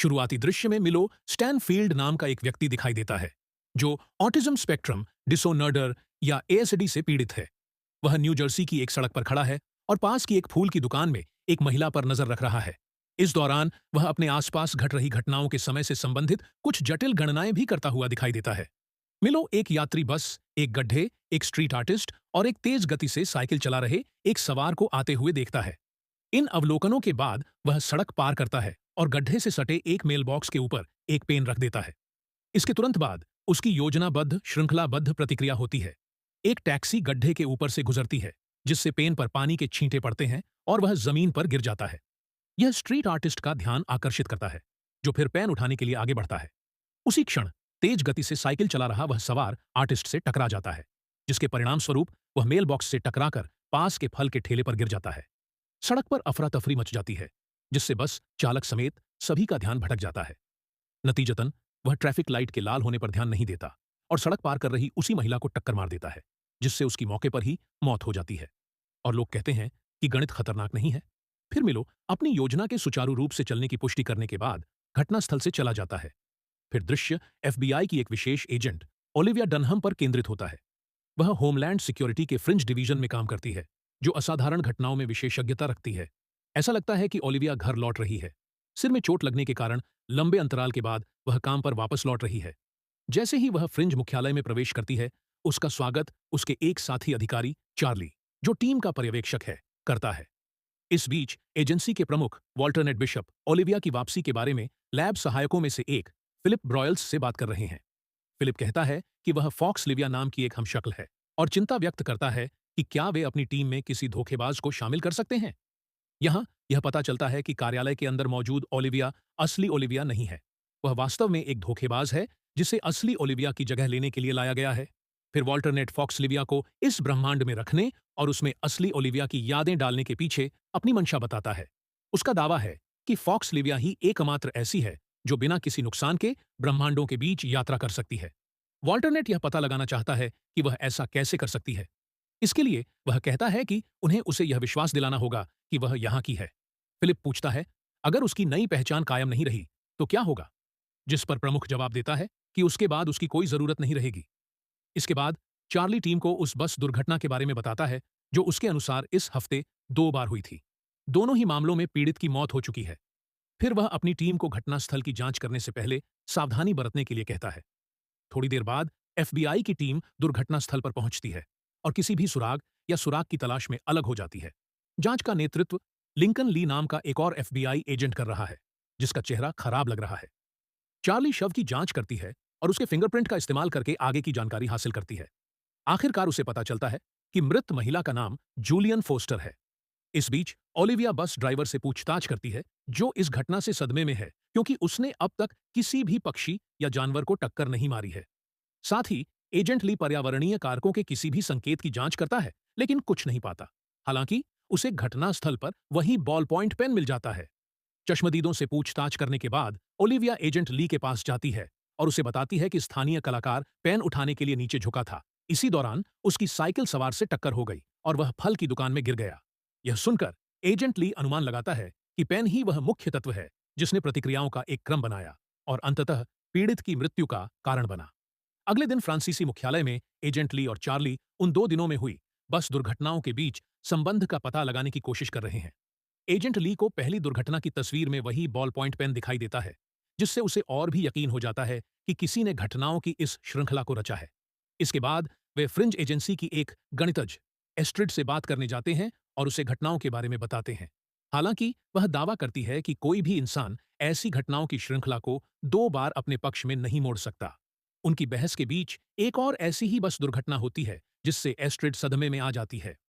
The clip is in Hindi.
शुरुआती दृश्य में मिलो स्टैनफील्ड नाम का एक व्यक्ति दिखाई देता है जो ऑटिज्म स्पेक्ट्रम डिसऑर्डर या एएसडी से पीड़ित है। वह न्यू जर्सी की एक सड़क पर खड़ा है और पास की एक फूल की दुकान में एक महिला पर नजर रख रहा है। इस दौरान वह अपने आसपास घट रही घटनाओं के समय से संबंधित कुछ जटिल गणनाएं भी करता हुआ दिखाई देता है। मिलो एक यात्री बस, एक गड्ढे, एक स्ट्रीट आर्टिस्ट और एक तेज गति से साइकिल चला रहे एक सवार को आते हुए देखता है। इन अवलोकनों के बाद वह सड़क पार करता है और गड्ढे से सटे एक मेल बॉक्स के ऊपर एक पेन रख देता है। इसके तुरंत बाद उसकी योजनाबद्ध श्रृंखलाबद्ध प्रतिक्रिया होती है। एक टैक्सी गड्ढे के ऊपर से गुजरती है, जिससे पेन पर पानी के छींटे पड़ते हैं और वह जमीन पर गिर जाता है। यह स्ट्रीट आर्टिस्ट का ध्यान आकर्षित करता है, जो फिर पेन उठाने के लिए आगे बढ़ता है। उसी क्षण तेज गति से साइकिल चला रहा वह सवार आर्टिस्ट से टकरा जाता है, जिसके परिणाम स्वरूप वह मेल बॉक्स से टकराकर पास के फल के ठेले पर गिर जाता है। सड़क पर अफरा तफरी मच जाती है, जिससे बस चालक समेत सभी का ध्यान भटक जाता है। नतीजतन वह ट्रैफिक लाइट के लाल होने पर ध्यान नहीं देता और सड़क पार कर रही उसी महिला को टक्कर मार देता है, जिससे उसकी मौके पर ही मौत हो जाती है। और लोग कहते हैं कि गणित खतरनाक नहीं है। फिर मिलो अपनी योजना के सुचारू रूप से चलने की पुष्टि करने के बाद घटनास्थल से चला जाता है। फिर दृश्य एफबीआई की एक विशेष एजेंट ओलिविया डनहम पर केंद्रित होता है। वह होमलैंड सिक्योरिटी के फ्रिंज डिवीजन में काम करती है, जो असाधारण घटनाओं में विशेषज्ञता रखती है। ऐसा लगता है कि ओलिविया घर लौट रही है। सिर में चोट लगने के कारण लंबे अंतराल के बाद वह काम पर वापस लौट रही है। जैसे ही वह फ्रिंज मुख्यालय में प्रवेश करती है, उसका स्वागत उसके एक साथी अधिकारी चार्ली, जो टीम का पर्यवेक्षक है, करता है। इस बीच एजेंसी के प्रमुख वॉल्टर नेट बिशप ओलिविया की वापसी के बारे में लैब सहायकों में से एक फिलिप ब्रॉयल्स से बात कर रहे हैं। फिलिप कहता है कि वह फॉक्स लिविया नाम की एक हमशक्ल है और चिंता व्यक्त करता है कि क्या वे अपनी टीम में किसी धोखेबाज को शामिल कर सकते हैं। यहां यह पता चलता है कि कार्यालय के अंदर मौजूद ओलिविया असली ओलिविया नहीं है। वह वास्तव में एक धोखेबाज है, जिसे असली ओलिविया की जगह लेने के लिए लाया गया है। फिर वॉल्टर नेट फॉक्स लिविया को इस ब्रह्मांड में रखने और उसमें असली ओलिविया की यादें डालने के पीछे अपनी मंशा बताता है। उसका दावा है कि फॉक्स लिविया ही एकमात्र ऐसी है जो बिना किसी नुकसान के ब्रह्मांडों के बीच यात्रा कर सकती है। वॉल्टर नेट यह पता लगाना चाहता है कि वह ऐसा कैसे कर सकती है। इसके लिए वह कहता है कि उन्हें उसे यह विश्वास दिलाना होगा कि वह यहां की है। फिलिप पूछता है, अगर उसकी नई पहचान कायम नहीं रही तो क्या होगा? जिस पर प्रमुख जवाब देता है कि उसके बाद उसकी कोई जरूरत नहीं रहेगी। इसके बाद चार्ली टीम को उस बस दुर्घटना के बारे में बताता है, जो उसके अनुसार इस हफ्ते 2 बार हुई थी। दोनों ही मामलों में पीड़ित की मौत हो चुकी है। फिर वह अपनी टीम को घटनास्थल की जांच करने से पहले सावधानी बरतने के लिए कहता है। थोड़ी देर बाद एफबीआई की टीम दुर्घटना स्थल पर पहुंचती है और किसी भी सुराग या सुराग की तलाश में अलग हो जाती है। जांच का नेतृत्व लिंकन ली नाम का एक और एफबीआई एजेंट कर रहा है, जिसका चेहरा खराब लग रहा है। चार्ली शव की जांच करती है और उसके फिंगरप्रिंट का इस्तेमाल करके आगे की जानकारी हासिल करती है। आखिरकार उसे पता चलता है कि मृत महिला का नाम जूलियन फोस्टर है। इस बीच ओलिविया बस ड्राइवर से पूछताछ करती है, जो इस घटना से सदमे में है क्योंकि उसने अब तक किसी भी पक्षी या जानवर को टक्कर नहीं मारी है। साथ ही एजेंट ली पर्यावरणीय कारकों के किसी भी संकेत की जांच करता है, लेकिन कुछ नहीं पाता। हालांकि उसे घटनास्थल पर वही बॉल पॉइंट पेन मिल जाता है। चश्मदीदों से पूछताछ करने के बाद ओलिविया एजेंट ली के पास जाती है और उसे बताती है कि स्थानीय कलाकार पेन उठाने के लिए नीचे झुका था। इसी दौरान उसकी साइकिल सवार से टक्कर हो गई और वह फल की दुकान में गिर गया। यह सुनकर एजेंट ली अनुमान लगाता है कि पेन ही वह मुख्य तत्व है जिसने प्रतिक्रियाओं का एक क्रम बनाया और अंततः पीड़ित की मृत्यु का कारण बना। अगले दिन फ्रांसीसी मुख्यालय में एजेंट ली और चार्ली उन 2 दिनों में हुई बस दुर्घटनाओं के बीच संबंध का पता लगाने की कोशिश कर रहे हैं। एजेंट ली को पहली दुर्घटना की तस्वीर में वही बॉल पॉइंट पेन दिखाई देता है, जिससे उसे और भी यकीन हो जाता है कि किसी ने घटनाओं की इस श्रृंखला को रचा है। इसके बाद वे फ्रिंज एजेंसी की एक गणितज्ञ एस्ट्रिड से बात करने जाते हैं और उसे घटनाओं के बारे में बताते हैं। हालांकि वह दावा करती है कि कोई भी इंसान ऐसी घटनाओं की श्रृंखला को 2 बार अपने पक्ष में नहीं मोड़ सकता। उनकी बहस के बीच एक और ऐसी ही बस दुर्घटना होती है, जिससे एस्ट्रिड सदमे में आ जाती है।